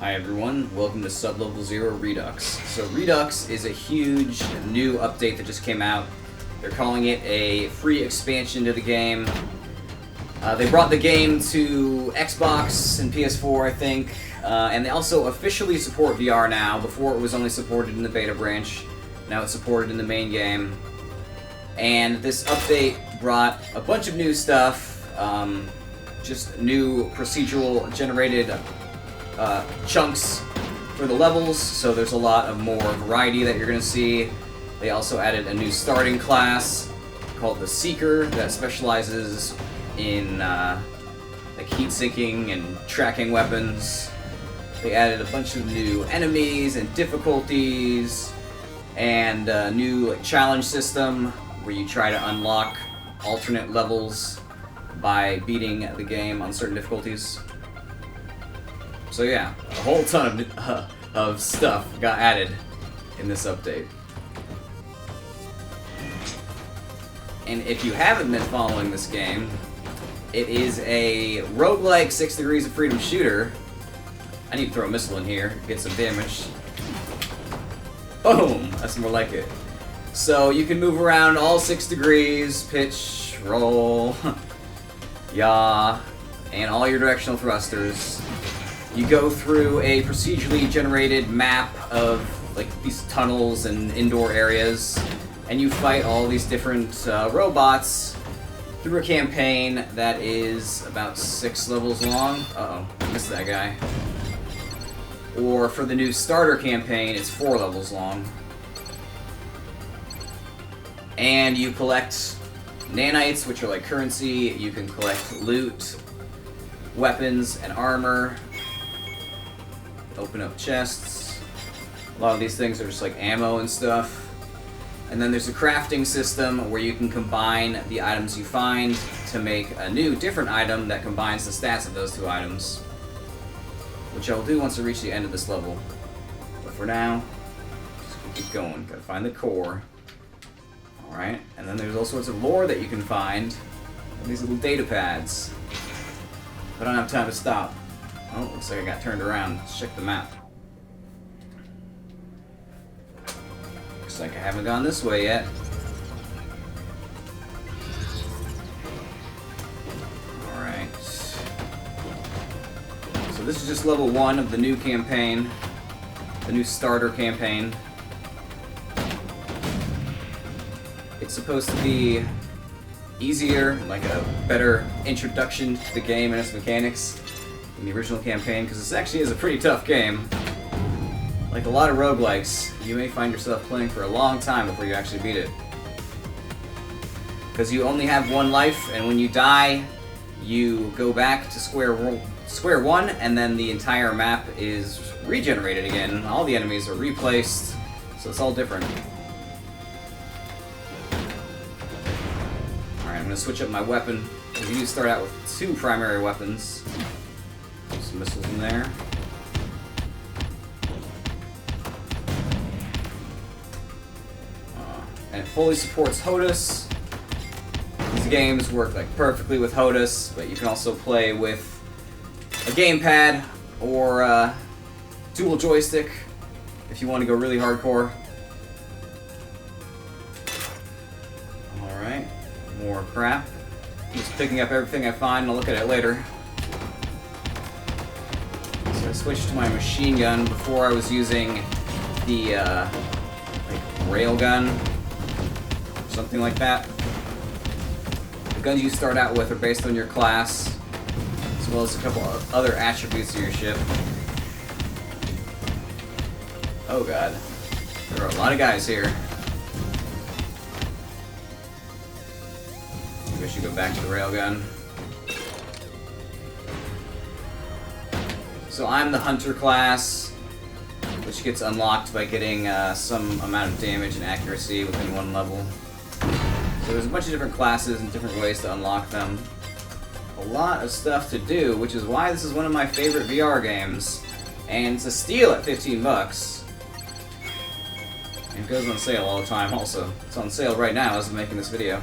Hi everyone, welcome to Sublevel Zero Redux. So Redux is a huge new update that just came out. They're calling it a free expansion to the game. They brought the game to Xbox and PS4, I think, and they also officially support VR now. Before it was only supported in the beta branch, now it's supported in the main game. And this update brought a bunch of new stuff, just new procedural generated chunks for the levels, so there's a lot of more variety that you're going to see. They also added a new starting class called the Seeker that specializes in like heat-sinking and tracking weapons. They added a bunch of new enemies and difficulties, and a new challenge system where you try to unlock alternate levels by beating the game on certain difficulties. So yeah, a whole ton of stuff got added in this update. And if you haven't been following this game, it is a roguelike 6 Degrees of Freedom shooter. I need to throw a missile in here, get some damage. Boom! That's more like it. So you can move around all 6 degrees, pitch, roll, yaw, and all your directional thrusters. You go through a procedurally generated map of like these tunnels and indoor areas, and you fight all these different robots through a campaign that is about 6 levels long. Uh-oh, missed that guy. Or for the new starter campaign, it's 4 levels long. And you collect nanites, which are like currency. You can collect loot, weapons, and armor. Open up chests. A lot of these things are just like ammo and stuff. And then there's a crafting system where you can combine the items you find to make a new, different item that combines the stats of those 2 items. Which I'll do once I reach the end of this level. But for now, just keep going. Gotta find the core. Alright, and then there's all sorts of lore that you can find. And these little data pads. But I don't have time to stop. Oh, looks like I got turned around. Let's check the map. Looks like I haven't gone this way yet. Alright. So this is just level 1 of the new campaign. The new starter campaign. It's supposed to be easier, like a better introduction to the game and its mechanics than the original campaign, because this actually is a pretty tough game. Like a lot of roguelikes, you may find yourself playing for a long time before you actually beat it. Because you only have 1 life, and when you die, you go back to square 1, and then the entire map is regenerated again. All the enemies are replaced, so it's all different. Alright, I'm going to switch up my weapon, because you do start out with 2 primary weapons. Some missiles in there. And it fully supports HOTAS. These games work like perfectly with HOTAS, but you can also play with a gamepad or a dual joystick if you want to go really hardcore. Alright, more crap. I'm just picking up everything I find and I'll look at it later. So I switched to my machine gun. Before I was using the like rail gun, or something like that. The guns you start out with are based on your class, as well as a couple of other attributes of your ship. Oh god, there are a lot of guys here. Maybe I should go back to the railgun. So I'm the hunter class, which gets unlocked by getting some amount of damage and accuracy within 1 level. So there's a bunch of different classes and different ways to unlock them. A lot of stuff to do, which is why this is one of my favorite VR games. And it's a steal at 15 bucks. And it goes on sale all the time also. It's on sale right now as I'm making this video.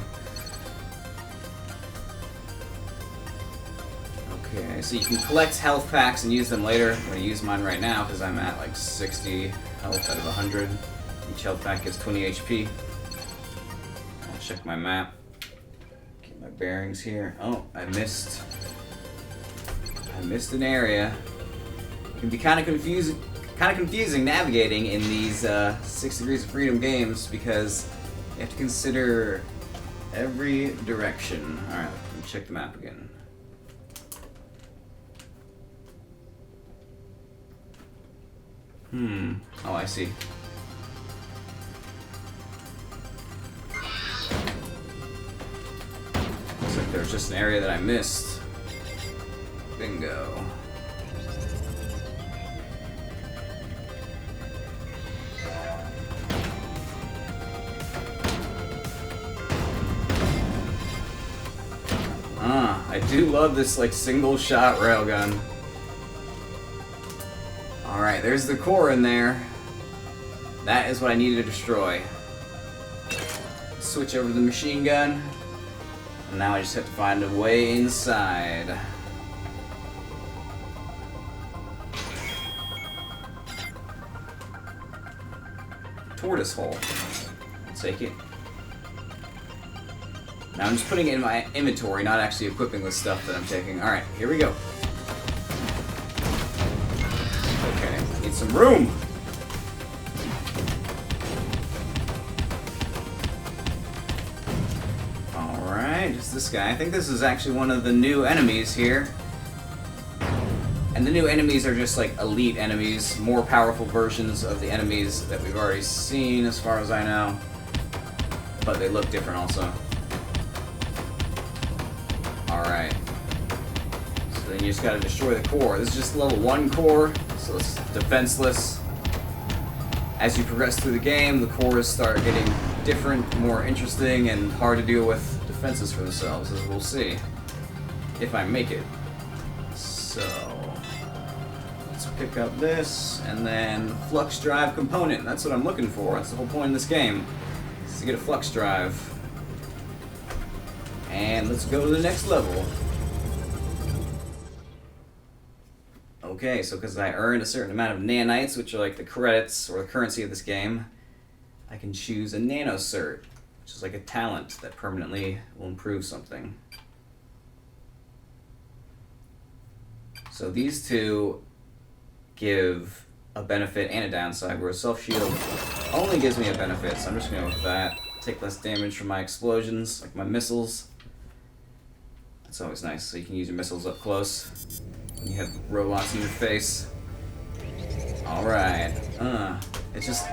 Okay. Okay, so you can collect health packs and use them later. I'm going to use mine right now because I'm at like 60 health out of 100. Each health pack gives 20 HP. I'll check my map. Get my bearings here. Oh, I missed an area. It can be kind of confusing navigating in these 6 Degrees of Freedom games because you have to consider every direction. Alright, let me check the map again. Oh, I see. Looks like there's just an area that I missed. Bingo. I do love this like single shot railgun. Alright, there's the core in there. That is what I needed to destroy. Switch over to the machine gun. And now I just have to find a way inside. Tortoise hole. I'll take it. Now I'm just putting it in my inventory, not actually equipping with stuff that I'm taking. Alright, here we go. Okay, need some room! Alright, just this guy. I think this is actually one of the new enemies here. And the new enemies are just like elite enemies, more powerful versions of the enemies that we've already seen as far as I know. But they look different also. Alright. So then you just gotta destroy the core. This is just level 1 core, so it's defenseless. As you progress through the game, the cores start getting different, more interesting, and hard to deal with defenses for themselves, as we'll see. If I make it. So let's pick up this, and then flux drive component. That's what I'm looking for. That's the whole point of this game, is to get a flux drive. And let's go to the next level. Okay, so because I earned a certain amount of nanites, which are like the credits or the currency of this game, I can choose a nano cert, which is like a talent that permanently will improve something. So these two give a benefit and a downside, where a self-shield only gives me a benefit, so I'm just going to go with that. Take less damage from my explosions, like my missiles. That's always nice, so you can use your missiles up close when you have robots in your face. Alright. It's just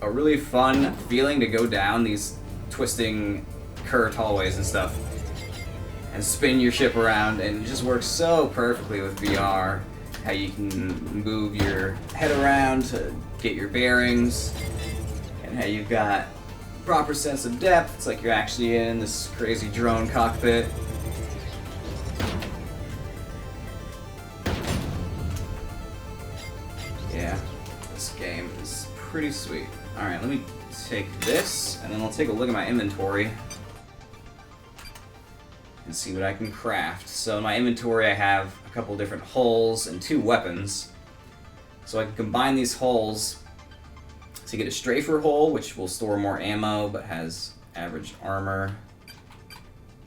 a really fun feeling to go down these twisting, curved hallways and stuff and spin your ship around, and it just works so perfectly with VR. How you can move your head around to get your bearings, and how you've got proper sense of depth. It's like you're actually in this crazy drone cockpit. Yeah, this game is pretty sweet. Alright, let me take this, and then I'll take a look at my inventory and see what I can craft. So in my inventory I have a couple different hulls and 2 weapons. So I can combine these hulls to get a strafer hull, which will store more ammo but has average armor.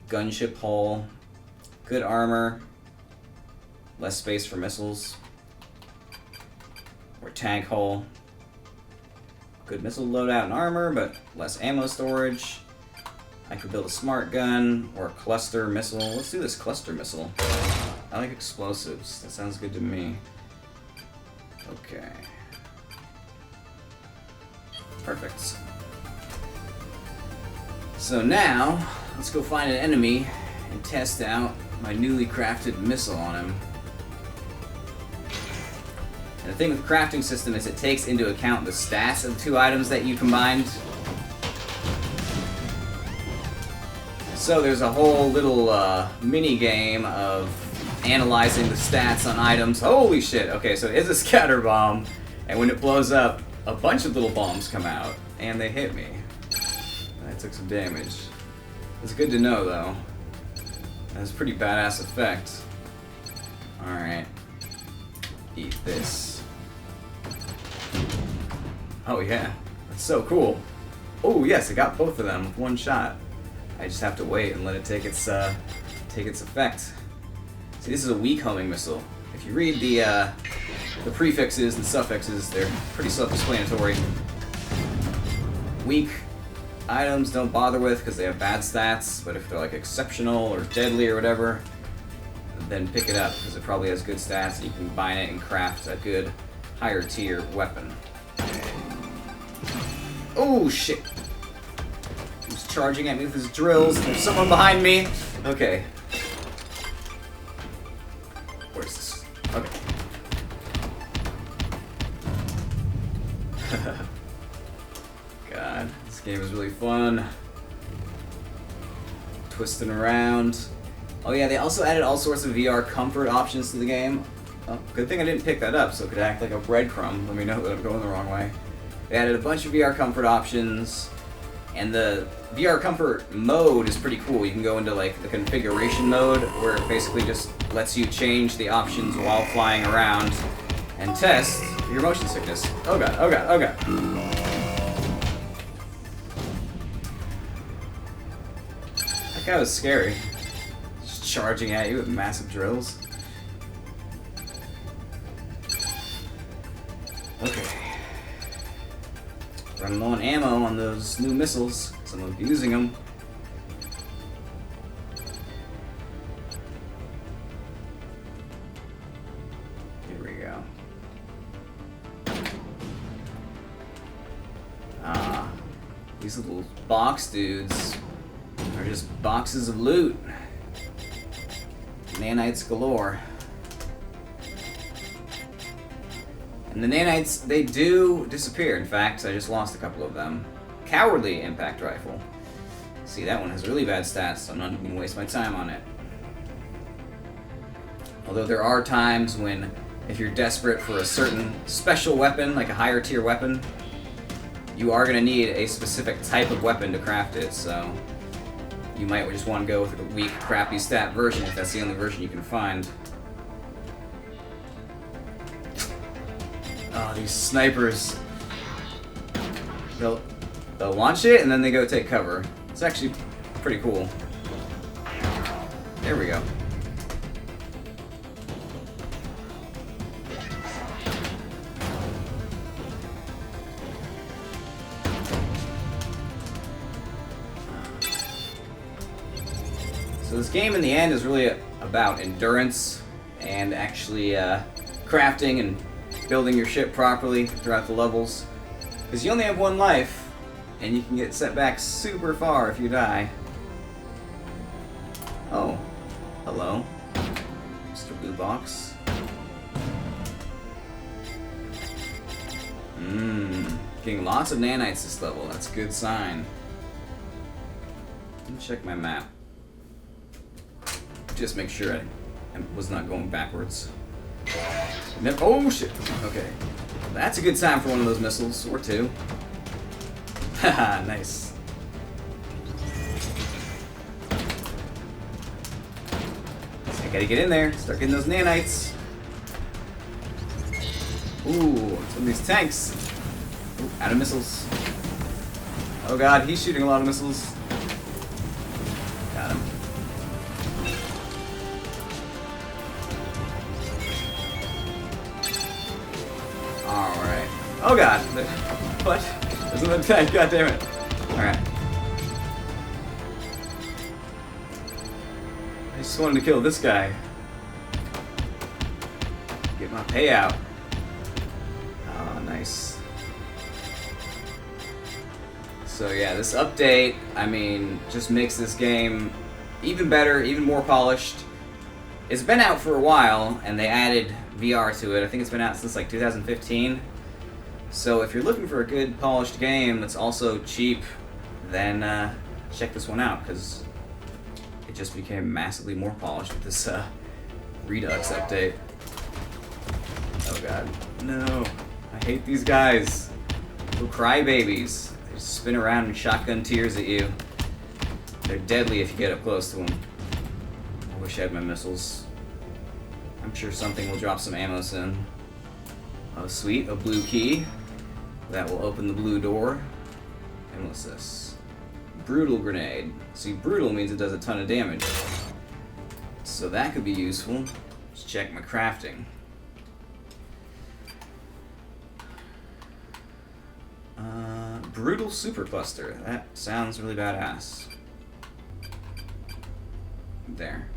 Gunship hull, good armor, less space for missiles. Or tank hull, good missile loadout and armor but less ammo storage. I could build a smart gun or a cluster missile. Let's do this cluster missile. I like explosives. That sounds good to me. Okay. Perfect. So now, let's go find an enemy and test out my newly crafted missile on him. And the thing with the crafting system is it takes into account the stats of the 2 items that you combined. So there's a whole little mini game of analyzing the stats on items. Holy shit! Okay, so it is a scatter bomb, and when it blows up, a bunch of little bombs come out, and they hit me. I took some damage. It's good to know, though. That's a pretty badass effect. Alright. Eat this. Oh yeah. That's so cool. Oh yes, I got both of them with one shot. I just have to wait and let it take its effect. See, this is a weak homing missile. If you read the prefixes and suffixes, they're pretty self-explanatory. Weak items don't bother with because they have bad stats, but if they're like exceptional or deadly or whatever, then pick it up because it probably has good stats and you can combine it and craft a good higher tier weapon. Oh shit! He's charging at me with his drills. There's someone behind me! Okay. Where's this? Okay. God, this game is really fun. Twisting around. Oh yeah, they also added all sorts of VR comfort options to the game. Oh, good thing I didn't pick that up, so it could act like a breadcrumb. Let me know that I'm going the wrong way. They added a bunch of VR comfort options, and the VR comfort mode is pretty cool. You can go into like the configuration mode, where it basically just lets you change the options while flying around and test your motion sickness. Oh god, oh god, oh god. That guy was scary. Just charging at you with massive drills. Okay. Running low on ammo on those new missiles, because I'm abusing them. Here we go. Ah, these little box dudes are just boxes of loot. Nanites galore. And the nanites, they do disappear. In fact, I just lost a couple of them. Cowardly impact rifle. See, that one has really bad stats, so I'm not even going to waste my time on it. Although there are times when, if you're desperate for a certain special weapon, like a higher tier weapon, you are going to need a specific type of weapon to craft it, so you might just want to go with a weak, crappy stat version if that's the only version you can find. Oh, these snipers. They'll launch it and then they go take cover. It's actually pretty cool. There we go. So this game in the end is really about endurance and actually crafting and building your ship properly throughout the levels. Because you only have one life, and you can get set back super far if you die. Oh. Hello. Mr. Blue Box. Getting lots of nanites this level. That's a good sign. Let me check my map. Just make sure I was not going backwards. Oh shit! Okay. That's a good time for one of those missiles, or two. Haha, nice. I gotta get in there, start getting those nanites. Ooh, some of these tanks. Ooh, out of missiles. Oh god, he's shooting a lot of missiles. Got him. Alright. Oh god. What? There's another tank, god damn it. Alright. I just wanted to kill this guy. Get my payout. Oh, nice. So yeah, this update, I mean, just makes this game even better, even more polished. It's been out for a while, and they added VR to it. I think it's been out since like 2015. So if you're looking for a good polished game that's also cheap, then check this one out, because it just became massively more polished with this Redux update. Oh god. No. I hate these guys. Little crybabies. They just spin around and shotgun tears at you. They're deadly if you get up close to them. I wish I had my missiles. I'm sure something will drop some ammo soon. Oh, sweet. A blue key. That will open the blue door. And what's this? Brutal grenade. See, brutal means it does a ton of damage. So that could be useful. Let's check my crafting. Brutal supercluster. That sounds really badass. There.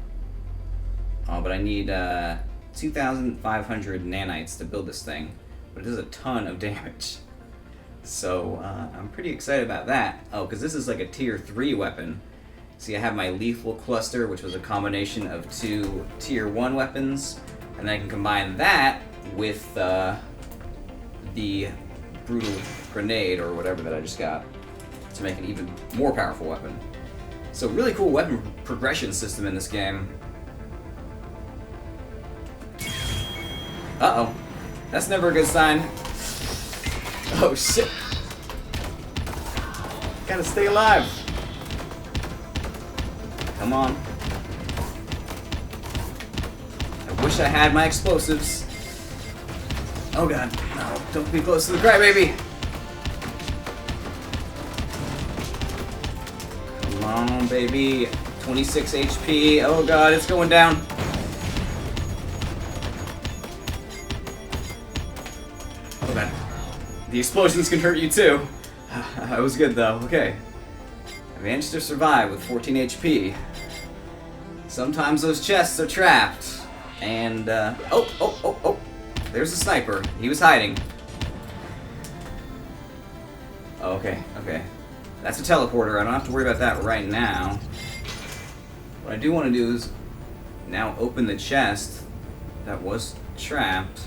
Oh, but I need 2,500 nanites to build this thing. But it does a ton of damage. So, I'm pretty excited about that. Oh, because this is like a tier 3 weapon. See, I have my lethal cluster, which was a combination of 2 tier 1 weapons. And then I can combine that with the brutal grenade, or whatever that I just got, to make an even more powerful weapon. So, really cool weapon progression system in this game. Uh-oh. That's never a good sign. Oh, shit. Gotta stay alive. Come on. I wish I had my explosives. Oh god. No, don't be close to the crybaby. Come on, baby. 26 HP. Oh god, it's going down. Oh god. The explosions can hurt you too. That was good though. Okay. I managed to survive with 14 HP. Sometimes those chests are trapped. And, oh. There's a sniper. He was hiding. Oh, okay. That's a teleporter. I don't have to worry about that right now. What I do want to do is now open the chest that was trapped.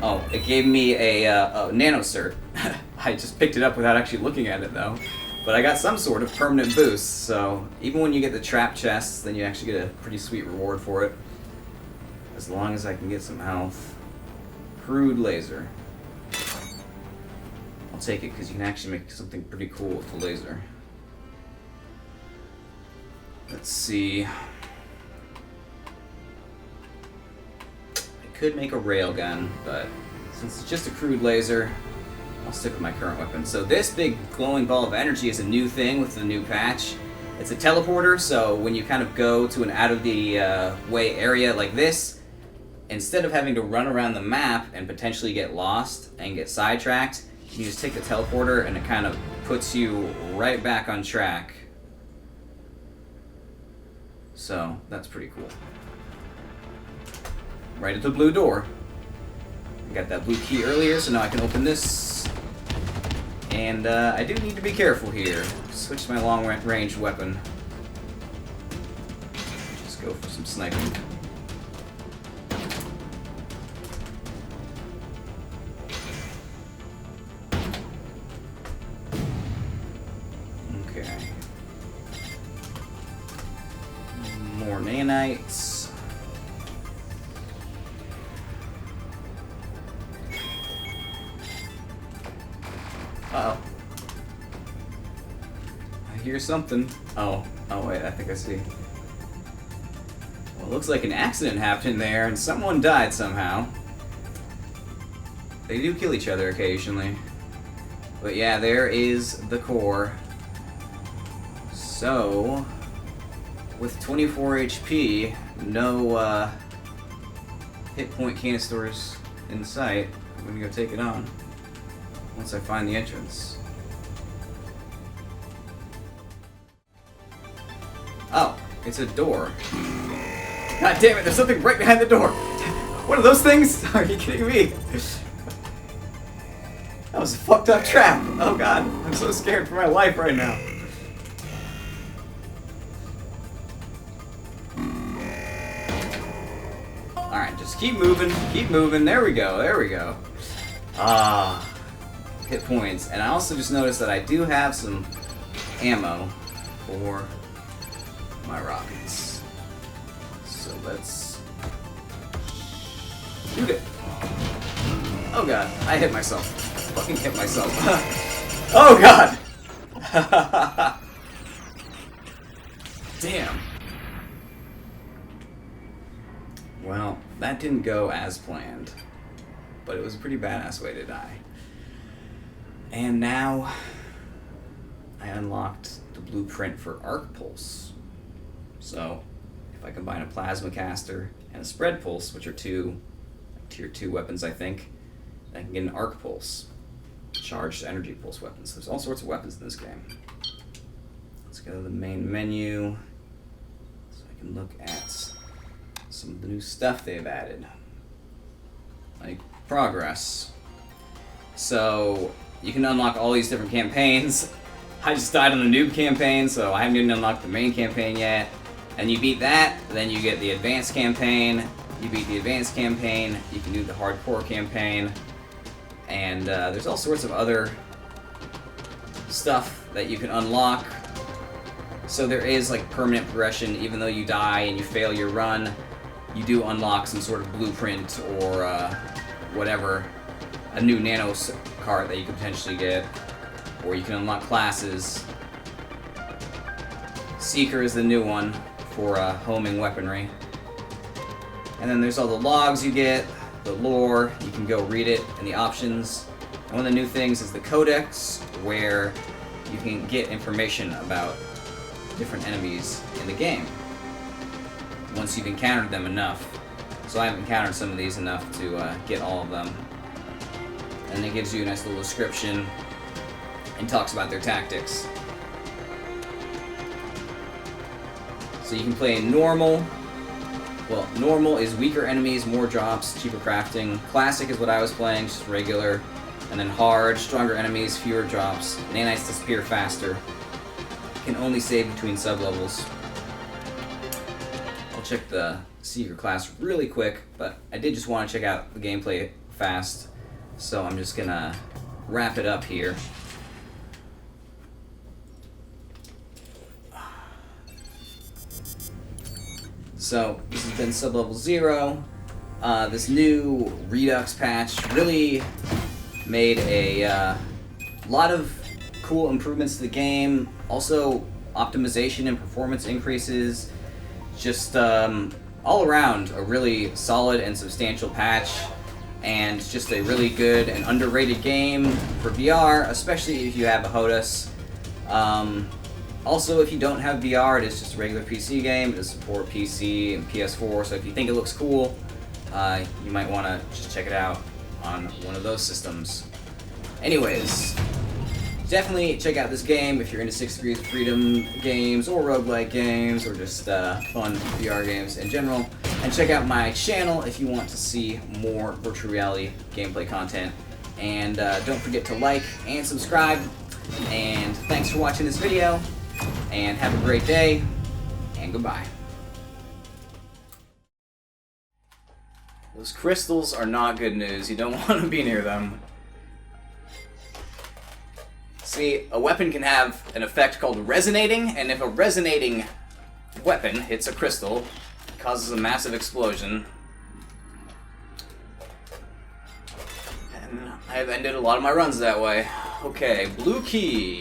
Oh, it gave me a nano cert. I just picked it up without actually looking at it though. But I got some sort of permanent boost, so even when you get the trap chests, then you actually get a pretty sweet reward for it. As long as I can get some health. Crude laser. I'll take it because you can actually make something pretty cool with the laser. Let's see. I could make a railgun, but since it's just a crude laser, I'll stick with my current weapon. So this big glowing ball of energy is a new thing with the new patch. It's a teleporter, so when you kind of go to an out-of-the-way area like this, instead of having to run around the map and potentially get lost and get sidetracked, you just take the teleporter and it kind of puts you right back on track. So, that's pretty cool. Right at the blue door. I got that blue key earlier, so now I can open this. And I do need to be careful here. Switch to my long-range weapon. Just go for some sniping. Okay. More nanites. Uh-oh. I hear something. Oh wait, I think I see. Well, it looks like an accident happened there and someone died somehow. They do kill each other occasionally. But yeah, there is the core. So, with 24 HP, no hit point canisters in sight, I'm gonna go take it on. Once I find the entrance. Oh, it's a door. God damn it, there's something right behind the door. What are those things? Are you kidding me? That was a fucked up trap. Oh god, I'm so scared for my life right now. Alright, just keep moving, keep moving. There we go, there we go. Ah. Hit points, and I also just noticed that I do have some ammo for my rockets. So let's shoot it. Oh god, I hit myself. Fucking hit myself. Oh god! Damn. Well, that didn't go as planned, but it was a pretty badass way to die. And now I unlocked the blueprint for Arc Pulse. So if I combine a Plasma Caster and a Spread Pulse, which are two tier 2 weapons, I think, I can get an Arc Pulse, charged energy pulse weapons. There's all sorts of weapons in this game. Let's go to the main menu so I can look at some of the new stuff they've added, like progress. So you can unlock all these different campaigns. I just died on the noob campaign, so I haven't even unlocked the main campaign yet. And you beat that, then you get the advanced campaign. You beat the advanced campaign, you can do the hardcore campaign. And there's all sorts of other stuff that you can unlock. So there is like permanent progression. Even though you die and you fail your run, you do unlock some sort of blueprint or whatever, a new nano card that you could potentially get, or you can unlock classes. Seeker is the new one for homing weaponry. And then there's all the logs you get, the lore, you can go read it in the options. And one of the new things is the codex, where you can get information about different enemies in the game once you've encountered them enough. So I have encountered some of these enough to get all of them. And it gives you a nice little description and talks about their tactics. So you can play in normal. Well, normal is weaker enemies, more drops, cheaper crafting. Classic is what I was playing, just regular. And then hard, stronger enemies, fewer drops. Nanites disappear faster. Can only save between sublevels. I'll check the Seeker class really quick, but I did just want to check out the gameplay fast. So I'm just gonna wrap it up here. So this has been Sublevel Zero. This new Redux patch really made a lot of cool improvements to the game. Also optimization and performance increases. Just all around a really solid and substantial patch. And just a really good and underrated game for VR, especially if you have a HOTAS. Also, if you don't have VR, it is just a regular PC game. It does support PC and PS4, so if you think it looks cool, you might want to just check it out on one of those systems. Anyways, definitely check out this game if you're into 6 Degrees of Freedom games, or roguelike games, or just fun VR games in general. And check out my channel if you want to see more virtual reality gameplay content. And don't forget to like and subscribe. And thanks for watching this video. And have a great day, and goodbye. Those crystals are not good news. You don't want to be near them. See, a weapon can have an effect called resonating, and if a resonating weapon hits a crystal, it causes a massive explosion. And I've ended a lot of my runs that way. Okay, blue key.